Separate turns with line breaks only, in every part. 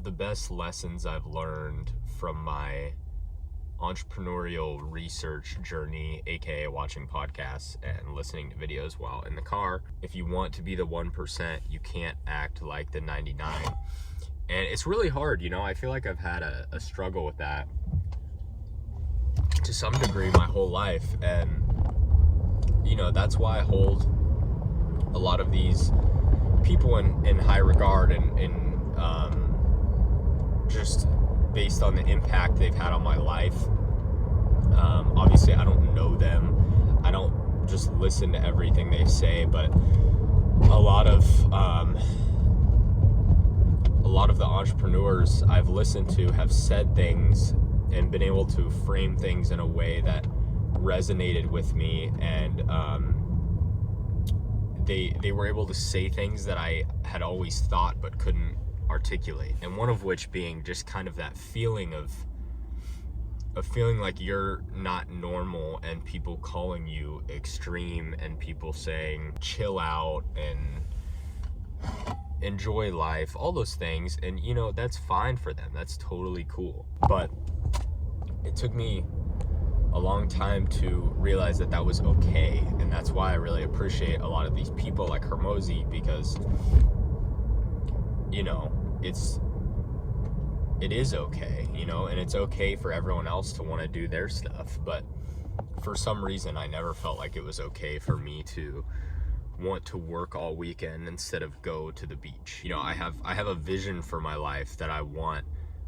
the best lessons I've learned from my entrepreneurial research journey, aka watching podcasts and listening to videos while in the car. If you want to be the 1%, you can't act like the 99. And it's really hard, I feel like I've had a struggle with that to some degree my whole life. And, that's why I hold a lot of these people in high regard and just based on the impact they've had on my life. Obviously, I don't know them. I don't just listen to everything they say, but a lot of the entrepreneurs I've listened to have said things and been able to frame things in a way that resonated with me, and they were able to say things that I had always thought but couldn't articulate, and one of which being just kind of that feeling of feeling like you're not normal, and people calling you extreme, and people saying chill out and enjoy life, all those things. And that's fine for them, that's totally cool, but it took me a long time to realize that was okay. And that's why I really appreciate a lot of these people like Hormozi, because it is okay, and it's okay for everyone else to want to do their stuff. But for some reason, I never felt like it was okay for me to want to work all weekend instead of go to the beach. I have a vision for my life that I want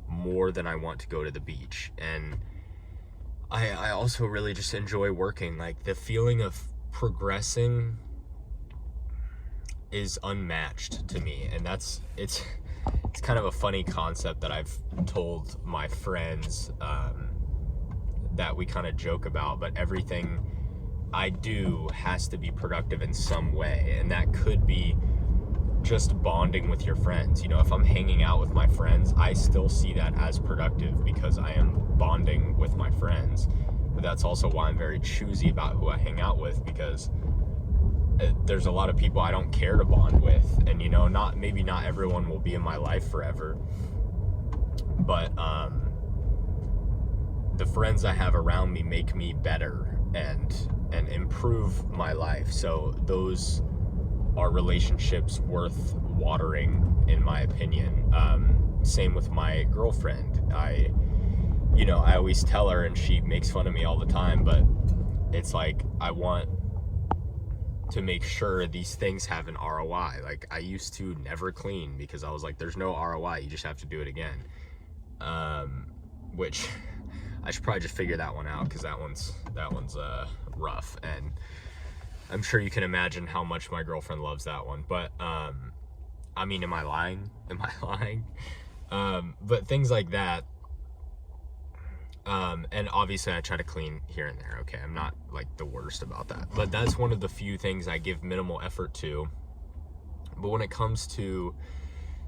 more than I want to go to the beach. And I also really just enjoy working. Like, the feeling of progressing is unmatched to me, and it's kind of a funny concept that I've told my friends that we kind of joke about, but everything I do has to be productive in some way, and that could be just bonding with your friends. If I'm hanging out with my friends, I still see that as productive because I am bonding with my friends. But that's also why I'm very choosy about who I hang out with, because there's a lot of people I don't care to bond with, and maybe not everyone will be in my life forever, but the friends I have around me make me better and improve my life. So those are relationships worth watering, in my opinion. Same with my girlfriend. I always tell her, and she makes fun of me all the time, but it's like, I want to make sure these things have an ROI. Like, I used to never clean because I was like, there's no ROI, you just have to do it again. Which I should probably just figure that one out, because that one's rough, and I'm sure you can imagine how much my girlfriend loves that one. But am I lying? But things like that. And obviously I try to clean here and there. Okay, I'm not like the worst about that, but that's one of the few things I give minimal effort to. But when it comes to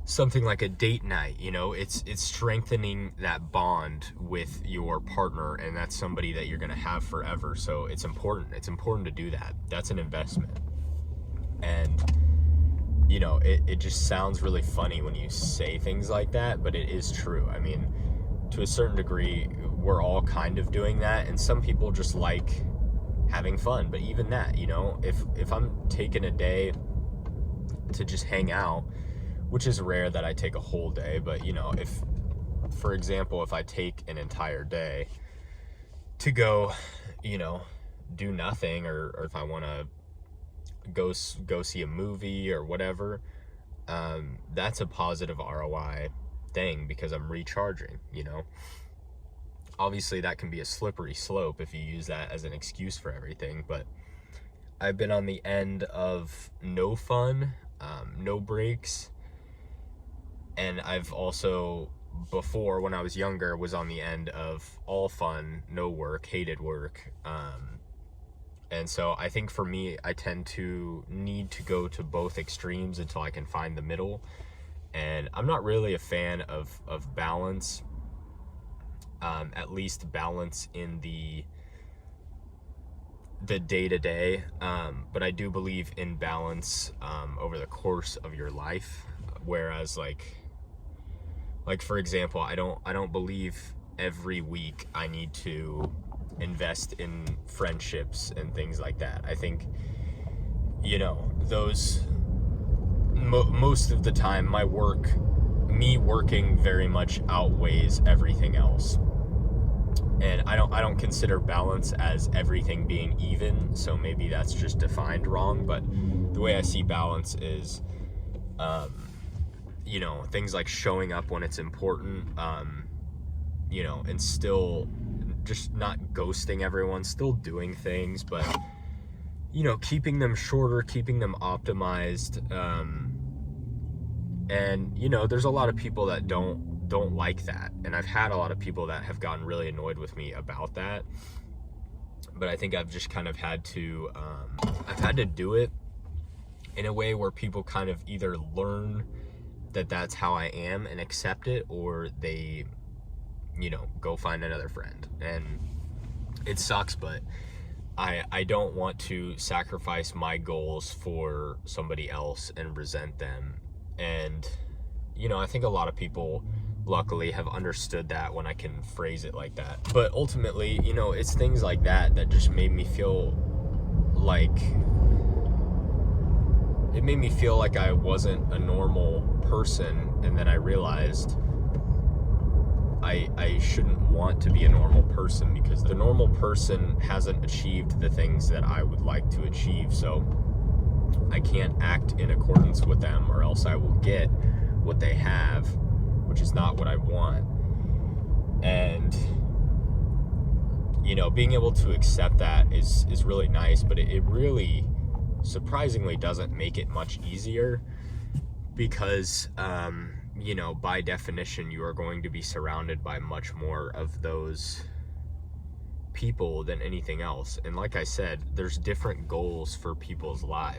something like a date night, it's strengthening that bond with your partner, and that's somebody that you're going to have forever. So it's important to do that. That's an investment. And it just sounds really funny when you say things like that, but it is true. To a certain degree, we're all kind of doing that, and some people just like having fun. But even that, if I'm taking a day to just hang out, which is rare that I take a whole day, but if, for example, if I take an entire day to go, do nothing, or if I want to go see a movie or whatever, that's a positive ROI thing, because I'm recharging. Obviously that can be a slippery slope if you use that as an excuse for everything, but I've been on the end of no fun, no breaks, and I've also, before, when I was younger, was on the end of all fun, no work, hated work. And so I think for me, I tend to need to go to both extremes until I can find the middle. And I'm not really a fan of balance, at least balance in the day-to-day, but I do believe in balance over the course of your life. Whereas like Like, for example, I don't believe every week I need to invest in friendships and things like that. I think, those most of the time me working very much outweighs everything else. And I don't consider balance as everything being even, so maybe that's just defined wrong, but the way I see balance is things like showing up when it's important, and still just not ghosting everyone, still doing things, but keeping them shorter, keeping them optimized. And there's a lot of people that don't like that, and I've had a lot of people that have gotten really annoyed with me about that, but I think I've just kind of had to do it in a way where people kind of either learn that that's how I am and accept it, or they go find another friend. And it sucks, but I don't want to sacrifice my goals for somebody else and resent them. And I think a lot of people luckily have understood that when I can phrase it like that. But ultimately, it's things like that just made me feel like I wasn't a normal person. And then I realized I shouldn't want to be a normal person, because the normal person hasn't achieved the things that I would like to achieve. So I can't act in accordance with them, or else I will get what they have, which is not what I want. And being able to accept that is really nice, but it really surprisingly doesn't make it much easier, because by definition you are going to be surrounded by much more of those people than anything else. And like I said, there's different goals for people's lives.